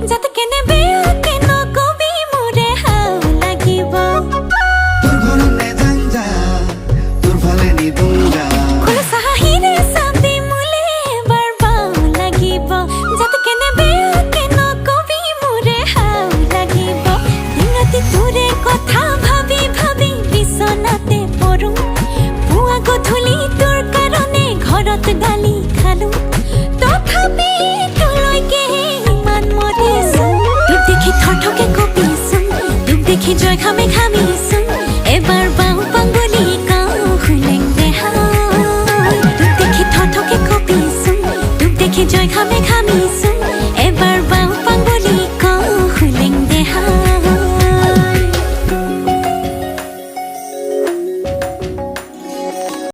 যাতে কেনে বেয়া কেন কবি মোরে হাও লাগিব তোর ঘরনে জাঞ্জা তোর ফালে নিদুঞ্জা খোলা সাহিরে সাবি মুলে বারবাও লাগিব যাতে কেনে বেয়া কেন কবি মোরে হাও লাগিব দিনতি তোরে কথা ভাবি ভাবি বিছনাতে পড়ো পুয়া গধূলি তোর কারণে ঘৰত গালি খালো তথাপি তোলৈকে ইমান মৰিছো তোক দেখি থৰথকে কঁপিছো তোক দেখি জয় খামে